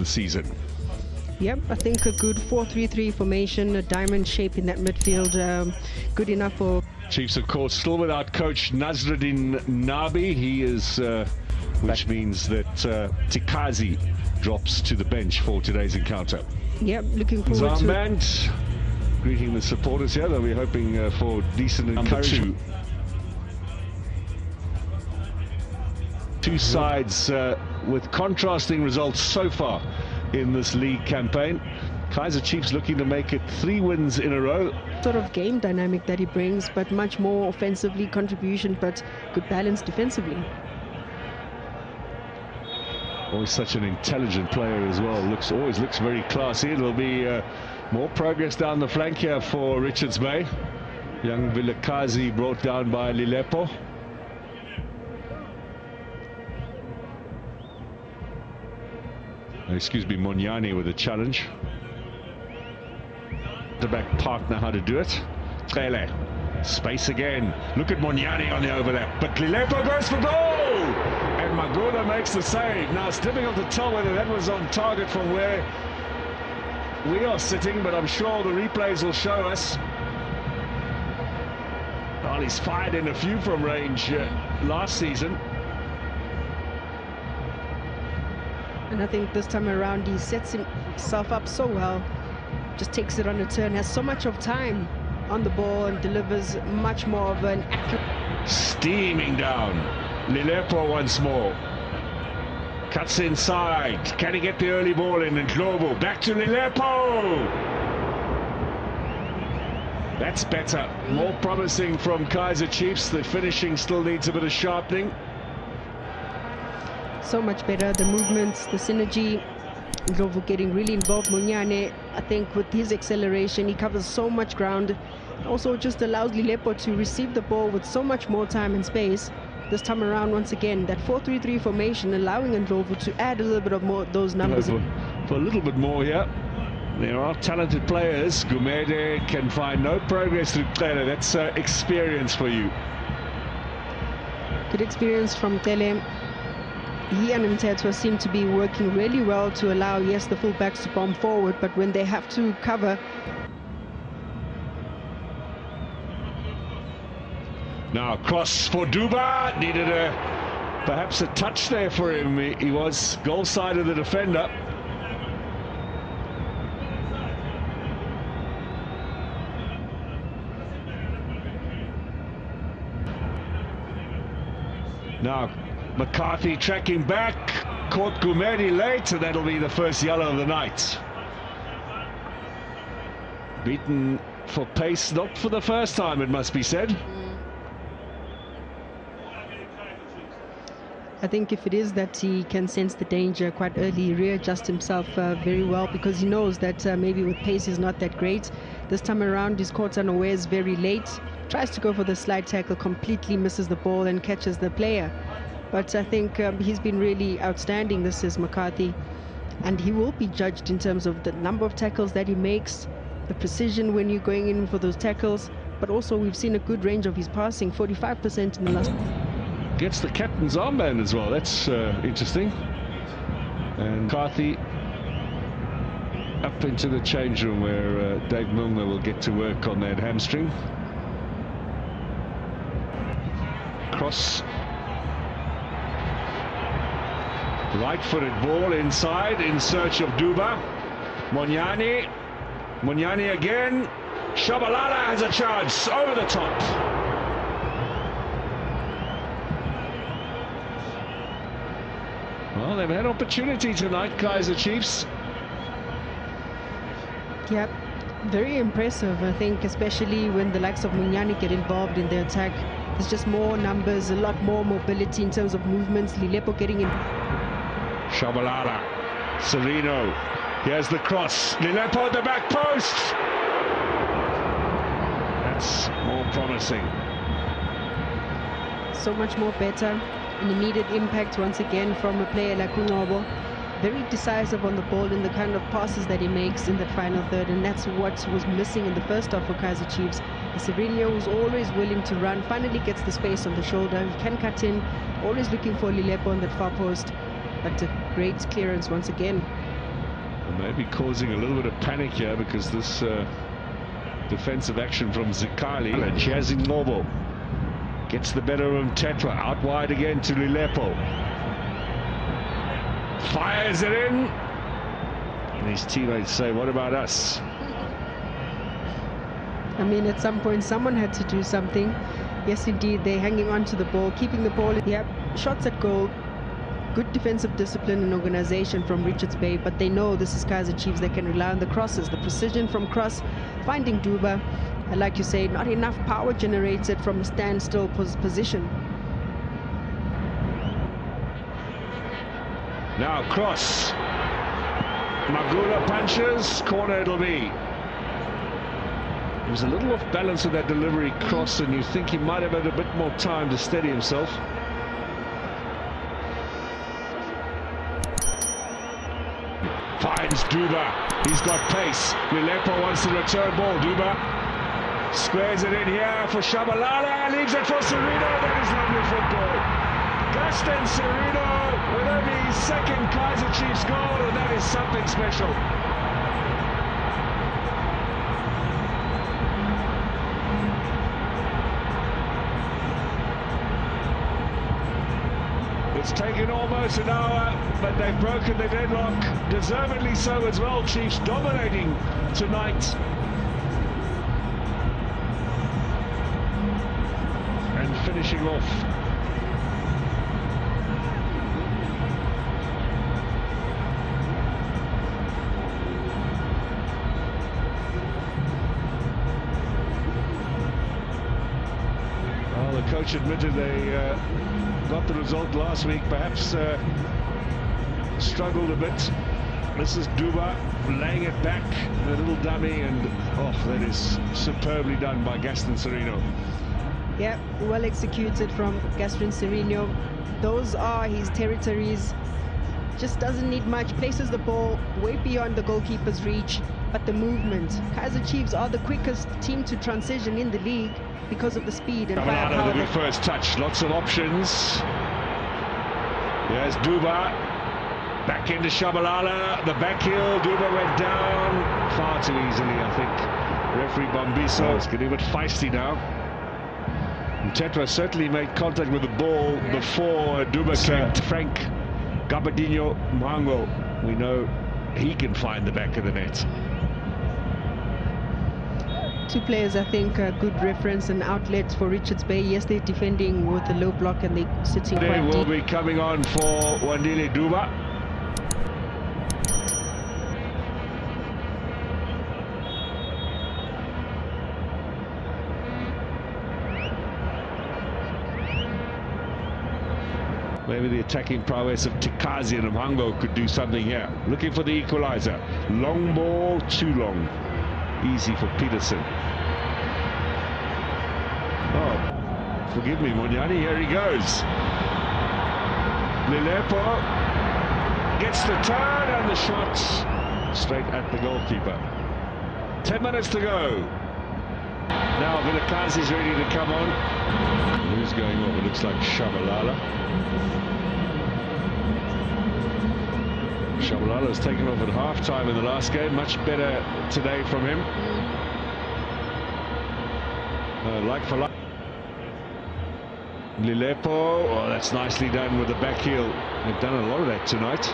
the season. Yep, I think a good 4-3-3 formation, a diamond shape in that midfield, good enough for... Chiefs, of course, still without coach Nazruddin Nabi. He is, which means that Tikazi drops to the bench for today's encounter. Yep, looking forward to... Zamband greeting the supporters here, though we're hoping for decent encouragement. Two sides with contrasting results so far in this league campaign. Kaizer Chiefs looking to make it 3 wins in a row. Sort of game dynamic that he brings, but much more offensively contribution, but good balance defensively. Always such an intelligent player as well. Always looks very classy. It'll be more progress down the flank here for Richards Bay. Young Vilakazi brought down by Lilepo. Excuse me, Monyani with a challenge. The back park know how to do it. Trele, space again. Look at Monyani on the overlap, but Lilepo goes for goal! And Magula makes the save. Now it's difficult to tell whether that was on target from where we are sitting, but I'm sure the replays will show us. Well, he's fired in a few from range last season. And I think this time around he sets himself up so well. Just takes it on a turn, has so much of time on the ball and delivers much more of an accurate... Steaming down. Lilepo once more. Cuts inside. Can he get the early ball in? And Globo back to Lilepo. That's better. More promising from Kaizer Chiefs. The finishing still needs a bit of sharpening. So much better, the movements, the synergy. Ndlovu getting really involved. Monyane, I think with his acceleration, he covers so much ground. Also just allows Lilepo to receive the ball with so much more time and space. This time around, once again, that 4-3-3 formation allowing Ndlovu to add a little bit of more those numbers. For a little bit more here. There are talented players. Gumede can find no progress through Tele. That's experience for you. Good experience from Tele. He and Mtetwa seem to be working really well to allow, yes, the fullbacks to bomb forward, but when they have to cover... Now cross for Duba, needed perhaps a touch there for him. He was goal side of the defender. Now McCarthy tracking back, caught Gumedi late, and that'll be the first yellow of the night. Beaten for pace, not for the first time, it must be said. I think if it is that he can sense the danger quite early, readjust himself very well, because he knows that maybe with pace is not that great. This time around he's caught unawares very late, tries to go for the slide tackle, completely misses the ball and catches the player. But I think he's been really outstanding, this is McCarthy. And he will be judged in terms of the number of tackles that he makes, the precision when you're going in for those tackles. But also we've seen a good range of his passing, 45% in the last... Gets the captain's armband as well, that's interesting. And McCarthy up into the change room where Dave Milner will get to work on that hamstring. Cross. Right-footed ball inside in search of Duba. Monyani. Monyani again. Shabalala has a chance over the top. Well, they've had opportunity tonight, Kaizer Chiefs. Yep, very impressive, I think, especially when the likes of Monyani get involved in the attack. There's just more numbers, a lot more mobility in terms of movements. Lilepo getting in. Shabalala, Sereno, here's the cross, Lilepo at the back post. That's more promising. So much more better. An immediate impact once again from a player like Unobo. Very decisive on the ball in the kind of passes that he makes in the final third, and that's what was missing in the first half for Kaizer Chiefs. Sereno, who's always willing to run, finally gets the space on the shoulder. He can cut in, always looking for Lilepo on that far post, but a great clearance once again. Maybe causing a little bit of panic here because this defensive action from Zikali. And Chiazing Nobo gets the better of Tetra, out wide again to Lilepo. Fires it in. And his teammates say, what about us? I mean, at some point, someone had to do something. Yes, indeed, they're hanging on to the ball, keeping the ball. Yep, shots at goal. Good defensive discipline and organization from Richards Bay, but they know this is Kaizer Chiefs. They can rely on the crosses, the precision from cross, finding Duba. And like you say, not enough power generated from a standstill position. Now cross. Magula punches, corner it'll be. He was a little off balance with that delivery cross, and you think he might have had a bit more time to steady himself. Finds Duba. He's got pace. Lilepo wants the return ball. Duba squares it in here for Shabalala. Leaves it for Serino. That is lovely football. Gaston Serino with only his second Kaizer Chiefs goal, and that is something special. It's taken almost an hour, but they've broken the deadlock, deservedly so as well. Chiefs dominating tonight. And finishing off. Well, the coach admitted they got the result last week, perhaps struggled a bit. This is Duba laying it back, a little dummy, and oh, that is superbly done by Gaston Serino. Yeah, well executed from Gaston Serino. Those are his territories. Just doesn't need much, places the ball way beyond the goalkeeper's reach, but the movement. Kaizer Chiefs are the quickest team to transition in the league because of the speed and firepower. The first touch, lots of options. There's Duba, back into Shabalala, the back heel. Duba went down far too easily, I think. Referee Bombiso is getting a bit feisty now. And Tetra certainly made contact with the ball before Duba came. Frank Gabadinho Mwango, we know he can find the back of the net. Two players, I think, a good reference and outlet for Richards Bay. Yes, they're defending with a low block and they're sitting quite deep. They will be coming on for Wandile Duba. Maybe the attacking prowess of Tikazi and Mhango could do something here. Looking for the equalizer. Long ball, too long. Easy for Peterson. Oh, forgive me, Monyani. Here he goes. Lilepo gets the turn and the shot straight at the goalkeeper. 10 minutes to go. Now Vilakazi's ready to come on. Who's going off? It looks like Shabalala. Shabalala was taken off at half-time in the last game. Much better today from him. Like for like. Lilepo, oh, that's nicely done with the back heel. They've done a lot of that tonight.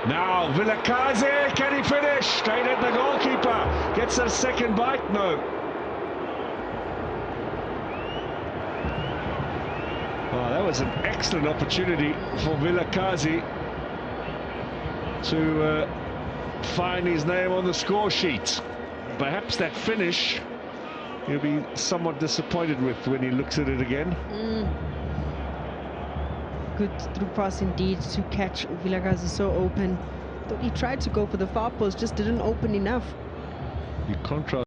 Now Vilakazi, can he finish? Straight at the goalkeeper. Gets a second bite? No. Oh, that was an excellent opportunity for Vilakazi to find his name on the score sheet. Perhaps that finish he'll be somewhat disappointed with when he looks at it again. Good through pass indeed to catch Vilakazi so open. Thought he tried to go for the far post, just didn't open enough. You contrast